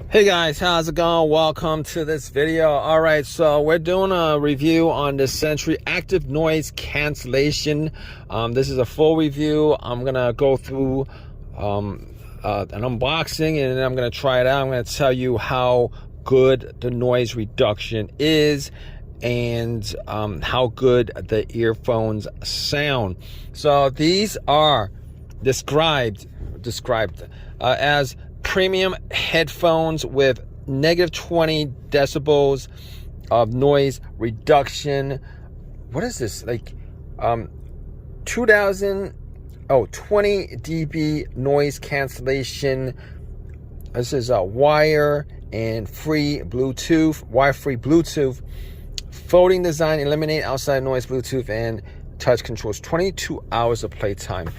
Hey guys, how's it going? Welcome to this video. All right, so we're doing a review on the SENTRY active noise cancellation. This is a full review. I'm gonna go through an unboxing and then I'm gonna try it out. I'm gonna tell you how good the noise reduction is and how good the earphones sound. So these are described as premium headphones with -20 decibels of noise reduction. What is this, like 20 dB noise cancellation. This is a wire free Bluetooth, folding design, eliminate outside noise, Bluetooth and touch controls, 22 hours of playtime.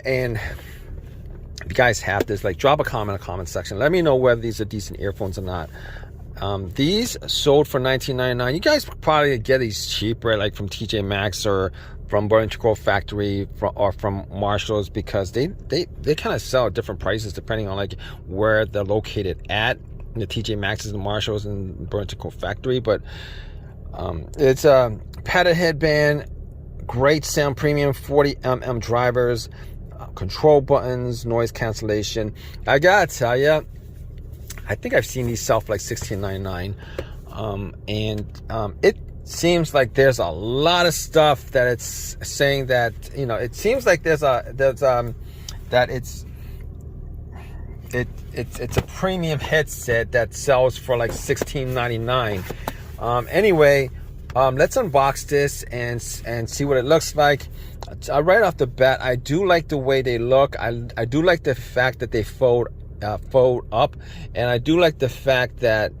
And if you guys have this, like, drop a comment in the comment section. Let me know whether these are decent earphones or not. These sold for $19.99. You guys probably get these cheaper, like from TJ Maxx or from Rechargeable Factory or from Marshalls, because they kind of sell at different prices depending on like where they're located at. The TJ Maxx's and Marshalls and Rechargeable Factory. But it's a padded headband, great sound, premium 40mm drivers, control buttons, noise cancellation. I gotta tell you, I think I've seen these sell for like $16.99, and it seems like there's a lot of stuff that it's saying that, you know, it seems like it's a premium headset that sells for like $16.99. Anyway, let's unbox this and see what it looks like. Right off the bat, I do like the way they look. I do like the fact that they fold up, and I do like the fact that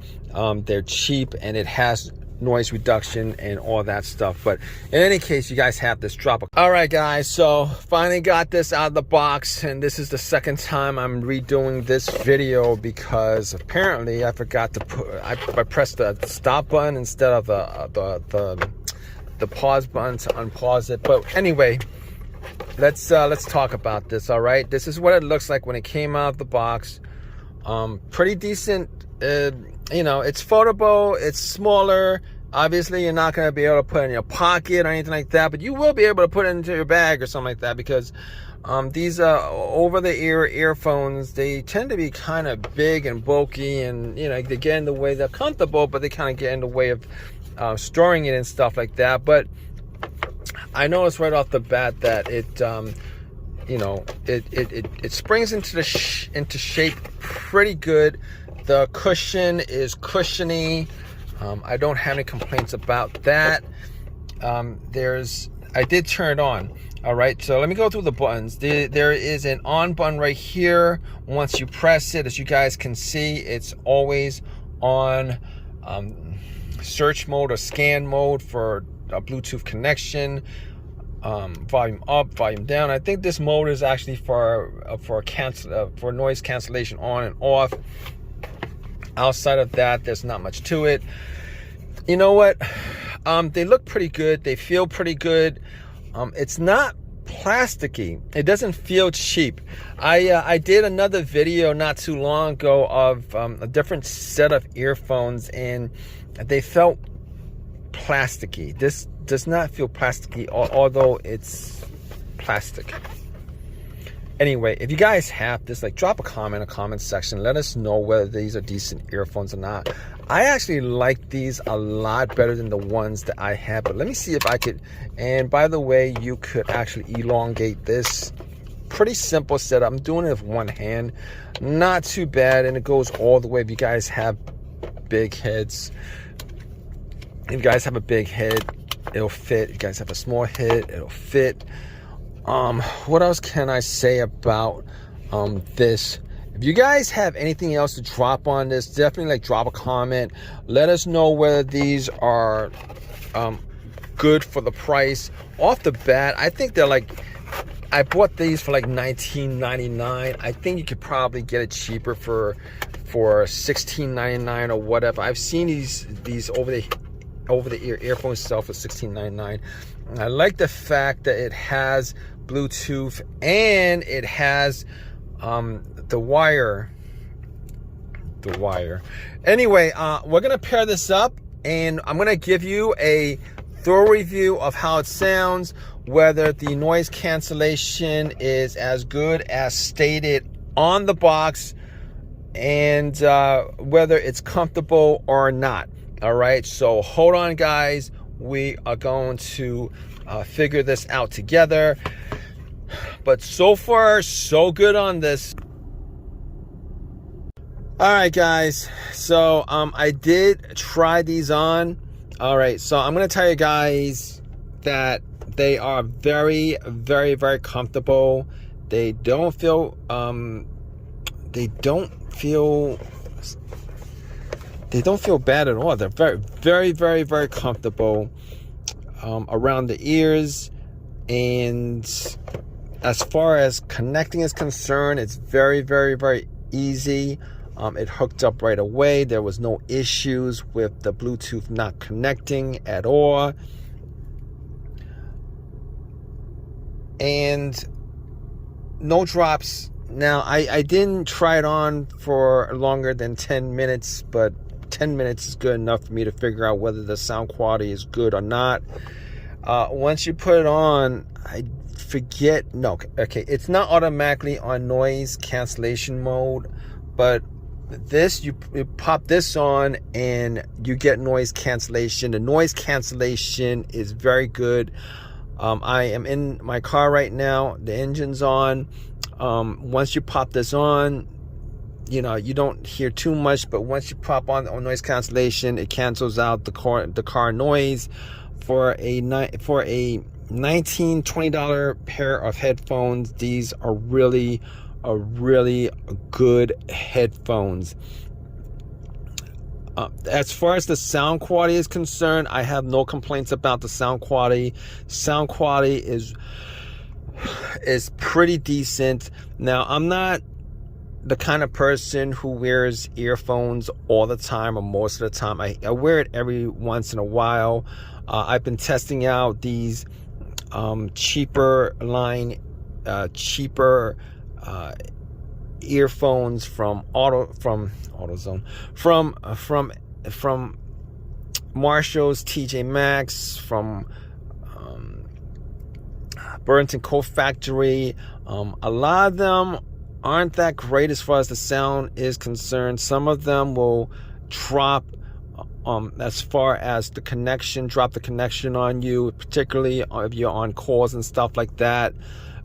they're cheap and it has noise reduction and all that stuff. But in any case, you guys have this, drop a... All right guys, so finally got this out of the box, and this is the second time I'm redoing this video because apparently I forgot to put, I pressed the stop button instead of the pause button to unpause it. But anyway, let's talk about this. All right, this is what it looks like when it came out of the box. Pretty decent. You know, it's foldable, it's smaller. Obviously you're not going to be able to put it in your pocket or anything like that, but you will be able to put it into your bag or something like that, because these over-the-ear earphones, they tend to be kind of big and bulky, and you know, they get in the way. They're comfortable, but they kind of get in the way of storing it and stuff like that. But I noticed right off the bat that it you know, it springs into shape pretty good. The cushion is cushiony. I don't have any complaints about that. I did turn it on. All right, so let me go through the buttons. There is an on button right here. Once you press it, as you guys can see, it's always on search mode or scan mode for a Bluetooth connection. Volume up, volume down. I think this mode is actually for noise cancellation on and off. Outside of that, there's not much to it. You know what? They look pretty good. They feel pretty good. It's not plasticky. It doesn't feel cheap. I did another video not too long ago of a different set of earphones, and they felt plasticky. This does not feel plasticky, although it's plastic. Anyway, if you guys have this, like, drop a comment in the comment section. Let us know whether these are decent earphones or not. I actually like these a lot better than the ones that I have, but let me see if I could. And by the way, you could actually elongate this. Pretty simple setup. I'm doing it with one hand. Not too bad, and it goes all the way. If you guys have big heads, if you guys have a big head, it'll fit. If you guys have a small head, it'll fit. What else can I say about this? If you guys have anything else to drop on this, definitely, like, drop a comment. Let us know whether these are good for the price. Off the bat, I think they're like, I bought these for like $19.99. I think you could probably get it cheaper for $16.99 or whatever. I've seen these over the ear earphones sell for $16.99. I like the fact that it has Bluetooth and it has the wire the wire. Anyway, we're gonna pair this up, and I'm gonna give you a thorough review of how it sounds, whether the noise cancellation is as good as stated on the box, and whether it's comfortable or not. All right, so hold on, guys. We are going to figure this out together. But so far, so good on this. All right, guys. So I did try these on. All right, so I'm gonna tell you guys that they are very, very, very comfortable. They don't feel bad at all. They're very, very, very, very comfortable around the ears. And as far as connecting is concerned, it's very, very, very easy. It hooked up right away. There was no issues with the Bluetooth not connecting at all. And no drops. Now, I didn't try it on for longer than 10 minutes, but 10 minutes is good enough for me to figure out whether the sound quality is good or not. Once you put it on, I forget. No, okay, it's not automatically on noise cancellation mode, but this, you pop this on and you get noise cancellation. The noise cancellation is very good. I am in my car right now. The engine's on. Once you pop this on, you know, you don't hear too much, but once you pop on noise cancellation, it cancels out the car noise. For a $19-20 pair of headphones, these are really good headphones. As far as the sound quality is concerned, I have no complaints about the sound quality. Sound quality is pretty decent. Now, I'm not the kind of person who wears earphones all the time or most of the time. I wear it every once in a while. I've been testing out these cheaper earphones from AutoZone, from Marshall's, TJ Maxx, from Burlington Coat Factory. A lot of them aren't that great as far as the sound is concerned. Some of them will drop as far as the connection, drop the connection on you, particularly if you're on calls and stuff like that.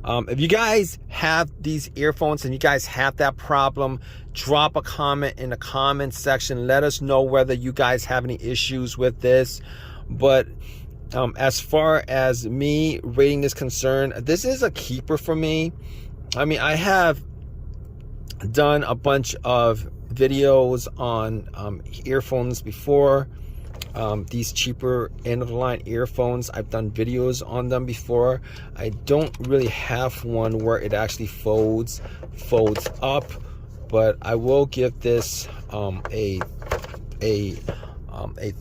If you guys have these earphones and you guys have that problem, drop a comment in the comment section. Let us know whether you guys have any issues with this. But as far as me rating this concerned, this is a keeper for me. I mean, I have done a bunch of videos on earphones before. These cheaper end of the line earphones, I've done videos on them before. I don't really have one where it actually folds up, but I will give this a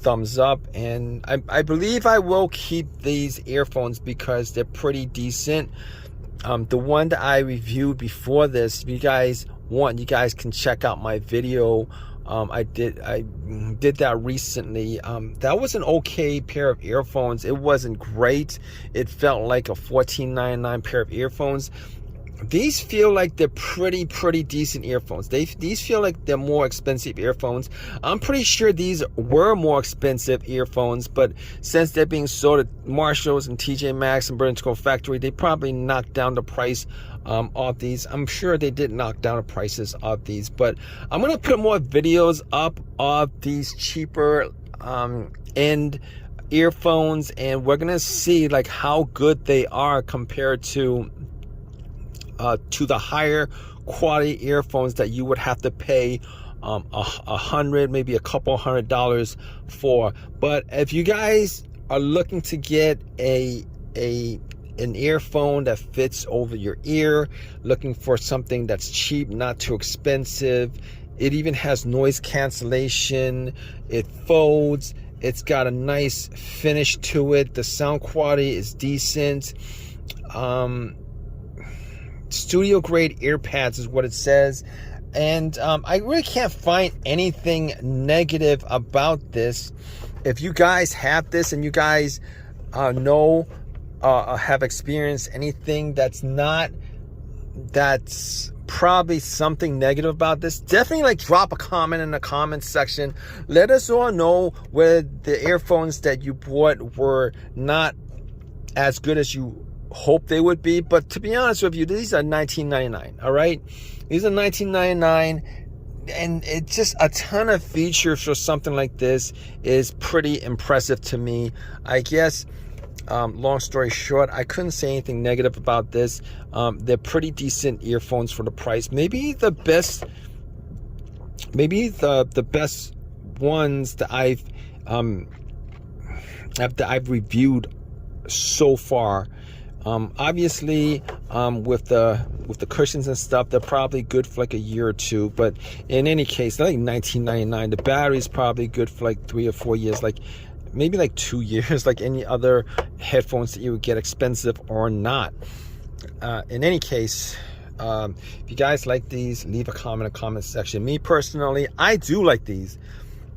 thumbs up, and I believe I will keep these earphones because they're pretty decent. The one that I reviewed before this, if you guys want, you guys can check out my video. I did that recently. That was an okay pair of earphones. It wasn't great. It felt like a $14.99 pair of earphones. These feel like they're pretty decent earphones. These feel like they're more expensive earphones. I'm pretty sure these were more expensive earphones, but since they're being sold at Marshall's and TJ Maxx and Burlington Coat Factory, they probably knocked down the price of these. I'm sure they did knock down the prices of these, but I'm gonna put more videos up of these cheaper end earphones, and we're gonna see like how good they are compared to the higher quality earphones that you would have to pay $100, maybe a couple $100 for. But if you guys are looking to get an earphone that fits over your ear, looking for something that's cheap, not too expensive, it even has noise cancellation, it folds, it's got a nice finish to it, the sound quality is decent. Studio grade ear pads is what it says. And I really can't find anything negative about this. If you guys have this and you guys know, have experienced anything that's probably something negative about this, definitely like drop a comment in the comment section. Let us all know whether the earphones that you bought were not as good as you hope they would be. But to be honest with you, these are $19.99. all right, these are $19.99, and it's just a ton of features for something like this is pretty impressive to me. I guess long story short, I couldn't say anything negative about this. They're pretty decent earphones for the price. Maybe the best ones that I've reviewed so far. Obviously, with the cushions and stuff, they're probably good for like a year or two. But in any case, they're like $19.99. The battery's probably good for like 3 or 4 years, like maybe like 2 years, like any other headphones that you would get, expensive or not. In any case, if you guys like these, leave a comment in the comment section. Me personally, I do like these.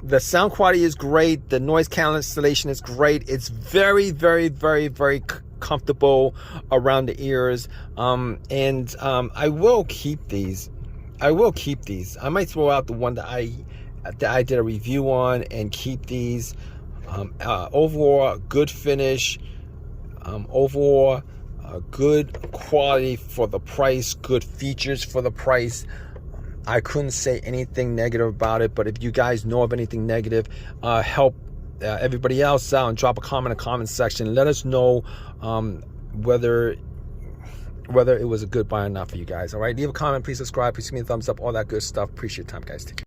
The sound quality is great. The noise cancellation is great. It's very, very, very, very comfortable around the ears. And I will keep these. I might throw out the one that I did a review on and keep these. Overall, good finish. Overall, good quality for the price. Good features for the price. I couldn't say anything negative about it. But if you guys know of anything negative, help everybody else out and drop a comment in the comment section. Let us know whether it was a good buy or not for you guys. All right, leave a comment, please subscribe, please give me a thumbs up, all that good stuff. Appreciate your time, guys. Take care.